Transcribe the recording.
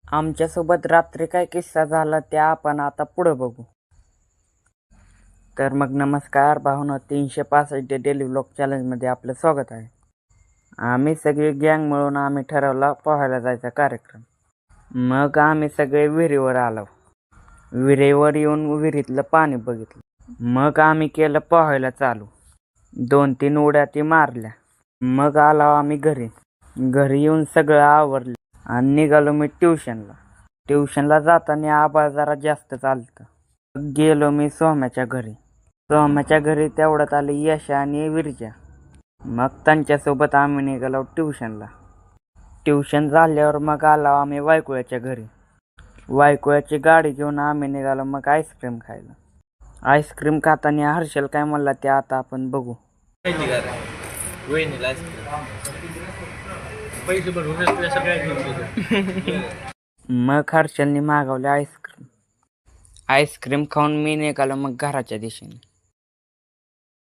आमच्यासोबत रात्री काय किस्सा झाला ते आपण आता पुढं बघू. तर मग नमस्कार भावना, 365 डेली व्लॉग चॅलेंजमध्ये आपलं स्वागत आहे. आम्ही सगळी गँग मिळून आम्ही ठरवला पोहायला जायचा कार्यक्रम. मग आम्ही सगळे विहिरीवर आलो. विहिरीवर येऊन विहिरीतलं पाणी बघितलं. मग आम्ही केलं पोहायला चालू. 2-3 उड्या ती मारल्या. मग आलो आम्ही घरी. घरी येऊन सगळं आवरलं आणि निघालो मी ट्युशनला जाताना आभाळ जरा जास्त चालतं. गेलो मी सोम्याच्या घरी तेवढ्यात आले यश आणि विरजा. मग त्यांच्यासोबत आम्ही निघालो ट्युशनला. ट्युशन झाल्यावर मग आलो आम्ही वायकुळ्याच्या घरी. वायकुळ्याची गाडी घेऊन आम्ही निघालो मग आईस्क्रीम खायला. आईस्क्रीम खाताना हर्षल काय म्हणला ते आता आपण बघू. मग हर्षलनी मागवले आईस्क्रीम खाऊन मी निघालो मग घराच्या दिशेने.